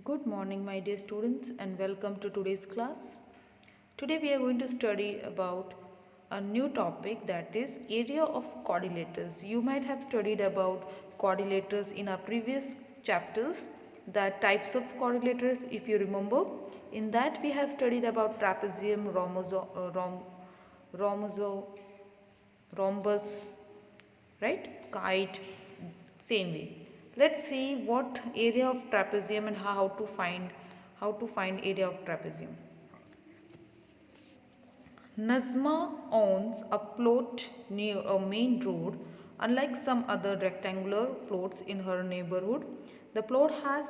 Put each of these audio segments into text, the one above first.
Good morning, my dear students, and welcome to today's class. Today we are going to study about a new topic, that is area of quadrilaters. You might have studied about quadrilaters in our previous chapters, the types of quadrilaters, if you remember. In that we have studied about trapezium, rhombus, rhombus, right, kite, same way. Let's see what area of trapezium and how to find area of trapezium. Nazma owns a plot near a main road. Unlike some other rectangular plots in her neighborhood, the plot has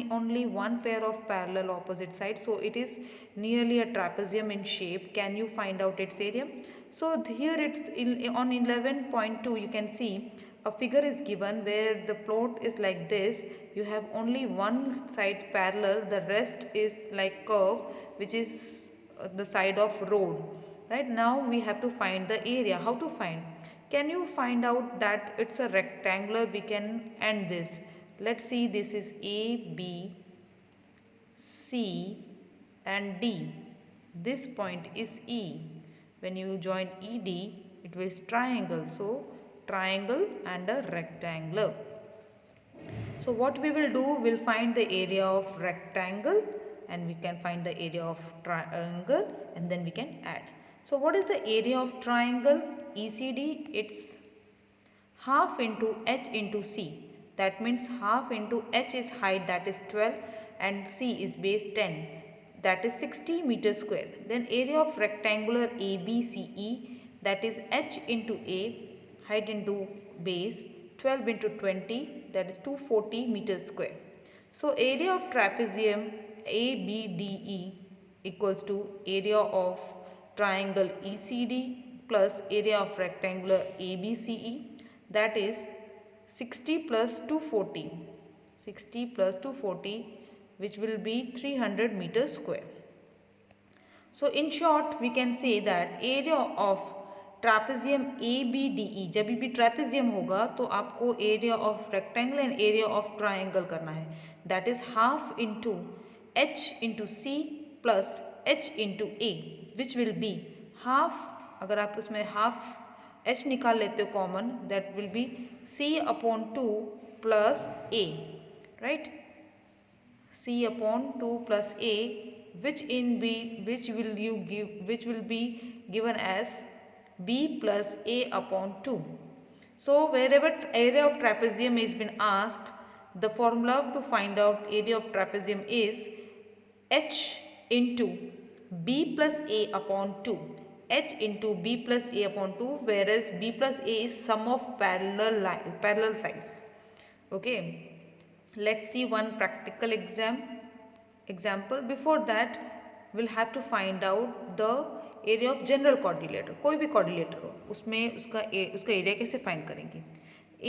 only one pair of parallel opposite sides, so it is nearly a trapezium in shape. Can you find out its area? So here on 11.2 you can see a figure is given where the plot is like this. You have only one side parallel, the rest is like curve, which is the side of road. Right, now we have to find the area. How to find? Can you find out that it's a rectangular? We can end this. Let's see, this is A, B, C and D. This point is E. When you join ED, it was triangle. So triangle and a rectangle. So what we will do, we'll find the area of rectangle and we can find the area of triangle and then we can add. So what is the area of triangle? ECD, it's half into h into c. That means half into h is height, that is 12, and c is base 10, that is 60 meters square. Then area of rectangular ABCE, that is h into a, height into base, 12 into 20, that is 240 meters square. So area of trapezium ABDE equals to area of triangle ECD plus area of rectangular ABCE, that is 60 plus 240, 60 plus 240, which will be 300 meters square. So in short we can say that area of trapezium ABDE, जब भी trapezium होगा तो आपको area of rectangle and area of triangle करना है, that is half into h into c plus h into a, which will be half, अगर आप उसमें half h निकाल लेते हो common, that will be c upon 2 plus a, right, c upon 2 plus a, which will be given as b plus a upon 2. So wherever area of trapezium is been asked, the formula to find out area of trapezium is h into b plus a upon 2, h into b plus a upon 2, whereas b plus a is sum of parallel sides. Okay, let's see one practical example. Before that we'll have to find out the area of general quadrilateral. कोई भी quadrilateral हो उसमें उसका area कैसे find करेंगे?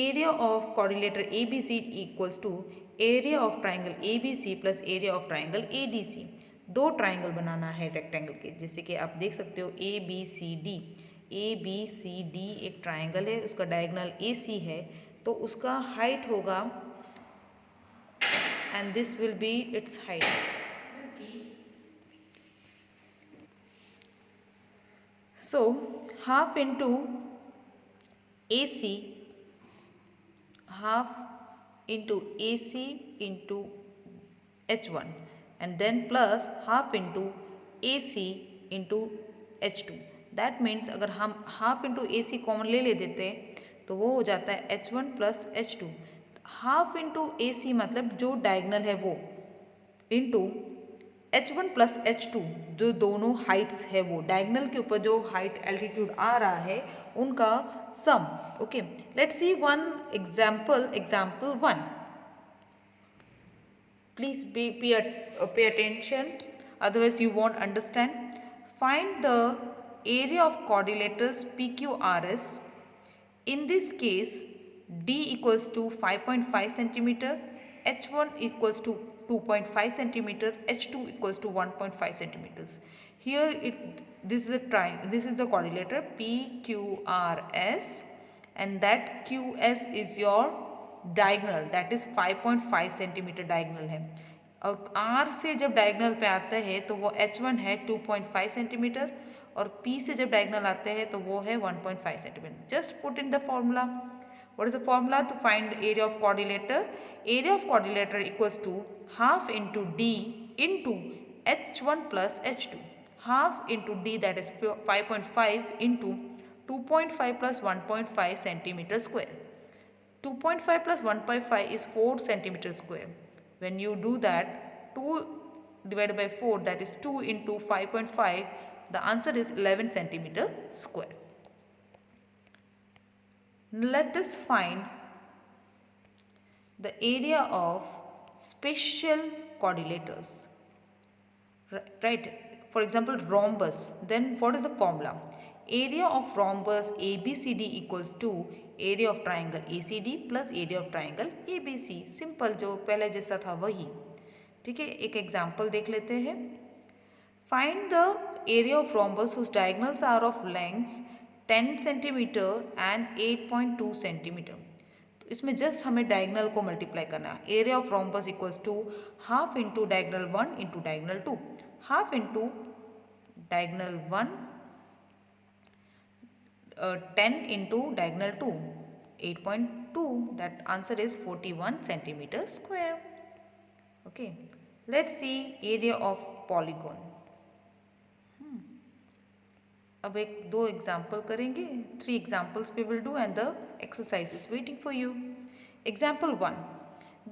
Area of quadrilateral ABC equals to area of triangle ABC plus area of triangle ADC. दो triangle बनाना है रेक्टेंगल के, जैसे कि आप देख सकते हो ABCD. ABCD एक ट्राइंगल है, उसका डायगोनल AC है, तो उसका हाइट होगा, and this will be its height. So half into AC, half into AC into H1, and then plus half into AC into H2. That means अगर हम half into AC common ले देते तो वो हो जाता है H1 plus H2. Half into A C मतलब जो डायगनल है वो, इंटू H1 प्लस H2, जो दोनों हाइट्स है वो डायगनल के ऊपर जो हाइट एल्टीट्यूड आ रहा है उनका sum. Okay, let's see one example. Example 1. Please pay attention, otherwise you won't understand. Find the area of quadrilaters PQRS. In this case, D equals to 5.5 centimeter, H1 equals to 2.5 centimeter, H2 equals to 1.5 centimeters. Here this is a triangle. This is the quadrilateral PQRS, and that QS is your diagonal, that is 5.5 centimeter diagonal है. और R से जब diagonal पे आता है तो वो H1 है 2.5 सेंटीमीटर और P से जब डायगोनल आते हैं तो वो है 1.5 centimetre. Just put in the formula. What is the formula to find area of quadrilateral? Area of quadrilateral equals to half into D into H1 plus H2. Half into D, that is 5.5 into 2.5 plus 1.5 centimeter square. 2.5 plus 1.5 is 4 centimeter square. When you do that, 2 divided by 4, that is 2 into 5.5, the answer is 11 centimeter square. Let us find the area of special quadrilaters. Right? For example, rhombus. Then what is the formula? Area of rhombus ABCD equals to area of triangle ACD plus area of triangle ABC. Simple, जो पहले जैसा था वही. ठीक है, एक example देख लेते हैं. Find the area of rhombus whose diagonals are of lengths 10 centimeter and 8.2 centimeter. तो इसमें जस्ट हमें डायगोनल को मल्टीप्लाई करना है. Area of rhombus equals to half into diagonal 1 into diagonal 2. Half into diagonal 1 10 into diagonal 2 8.2. that answer is 41 centimeter square. Okay, let's see area of polygon. अब एक दो example करेंगे. 3 examples we will do and the exercise is waiting for you. Example 1.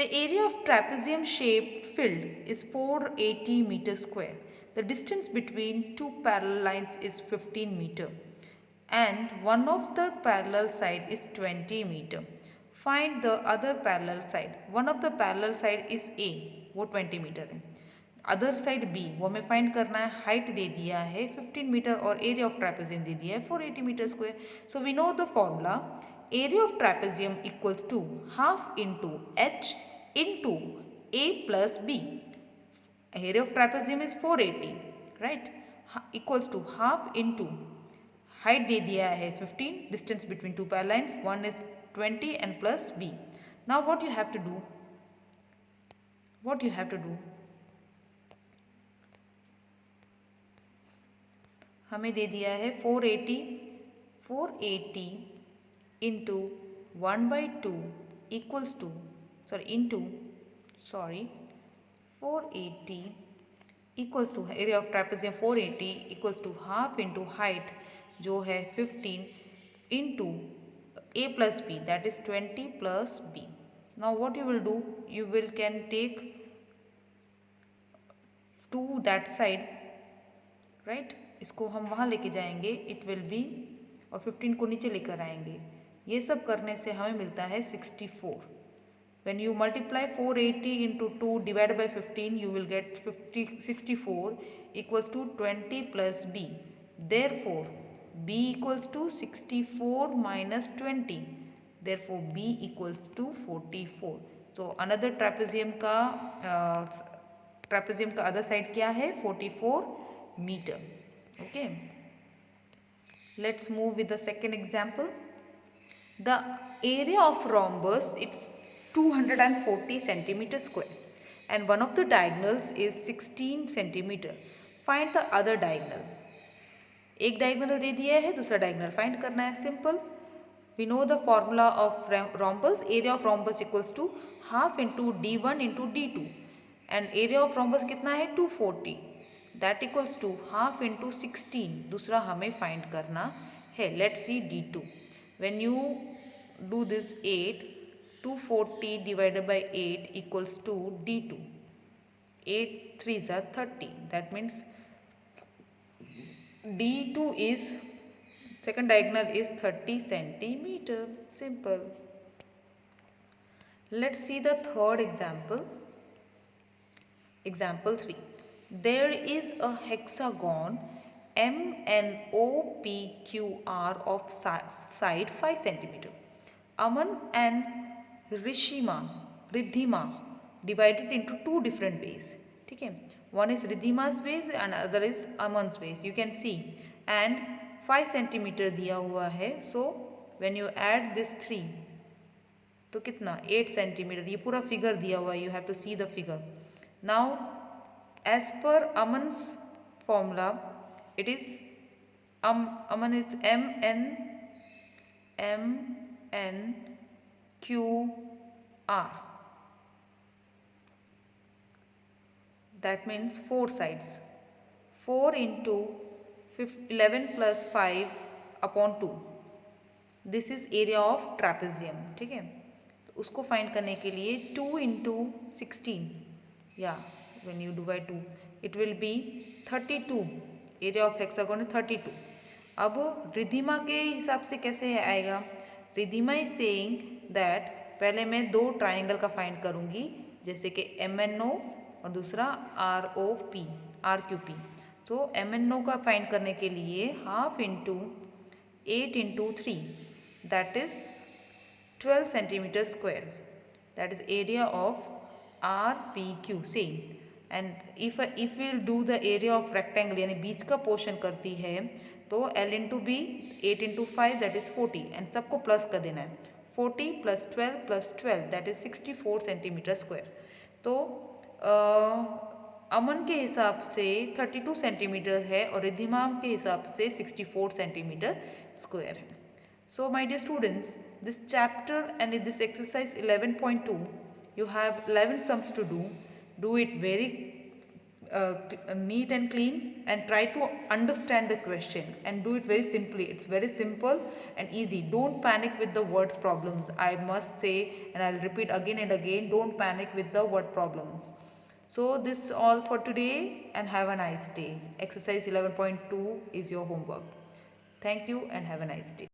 The area of trapezium shaped field is 480 meter square. The distance between two parallel lines is 15 meter and one of the parallel side is 20 meter. Find the other parallel side. One of the parallel side is A, वो 20 metre है. Other side B, वो हमें find करना है. Height दे दिया है 15 metre और एरिया ऑफ ट्रैपेजियम दे दिया है 480 metre square. So we know the formula. Area of trapezium equals to half into H into A plus B. Area of trapezium is 480, right, equals to half into height दे दिया है 15, distance between two parallel lines 1 is 20 and plus b. Now what you have to do? हमें दे दिया है 480 into 1/2 equals to 480 equals to area of trapezium 480 equals to half into height जो है 15 into a plus b, that is 20 plus b. Now what you will do? You will can take to that side, right? इसको हम वहाँ लेके जाएंगे, it will be, और 15 को नीचे लेकर आएंगे. ये सब करने से हमें मिलता है 64. When you multiply 480 into 2 divided by 15, you will get 64 equals to 20 plus b. Therefore, b equals to 64 minus 20. Therefore, b equals to 44. So, another trapezium का other side क्या है? 44 meter. Okay. Let's move with the second example. The area of rhombus it's 240 centimeter square and one of the diagonals is 16 centimeter. Find the other diagonal. एक diagonal दे दिया है, दूसरा diagonal find करना है. Simple. We know the formula of rhombus. Area of rhombus equals to half into d1 into d2 and area of rhombus कितना है 240. That equals to half into 16. दूसरा हमें फाइंड करना है. Let's see d2. When you do this 8, 240 divided by 8 equals to d2. 8 3s are 30. That means d2 is, second diagonal is 30 centimeter. Simple. Let's see the third example. Example 3. There is a hexagon MNOPQR of side 5 centimeter. Aman and Riddhima divided into two different ways. ठीक है, one is Riddhima's ways and other is Aman's ways. You can see and 5 centimeter दिया हुआ है. So when you add this 3 तो कितना 8 centimeter. ये पूरा figure दिया हुआ है. You have to see the figure. Now, as per Aman's formula, it is Aman is MnQR. That means 4 sides. 4 into 11 plus 5 upon 2. This is area of trapezium. ठीक है, तो उसको फाइंड करने के लिए 2 इंटू 16 या when you divide 2 it will be 32. Area of hexagon है 32. अब रिधिमा के हिसाब से कैसे आएगा? रिधिमा इज सेइंग दैट पहले मैं 2 ट्राइंगल का फाइंड करूँगी, जैसे कि MNO और दूसरा RQP. सो MNO का फाइंड करने के लिए half into 8 into 3, that is 12 centimeter square. That is area of RPQ. Same. And if we'll do the area of rectangle यानी बीच का पोर्शन करती है तो L into B 8 into 5 that is 40 and सबको प्लस कर देना है. 40 plus 12 plus 12 that is 64 centimeter square. तो अमन के हिसाब से 32 सेंटीमीटर है और रिद्धिमा के हिसाब से 64 सेंटीमीटर स्क्वायर है. So my dear students, this chapter and in this exercise 11.2 you have 11 sums to do. Do it very neat and clean and try to understand the question and do it very simply. It's very simple and easy. Don't panic with the words problems. I must say, and I'll repeat again and again, don't panic with the word problems. So this is all for today and have a nice day. Exercise 11.2 is your homework. Thank you and have a nice day.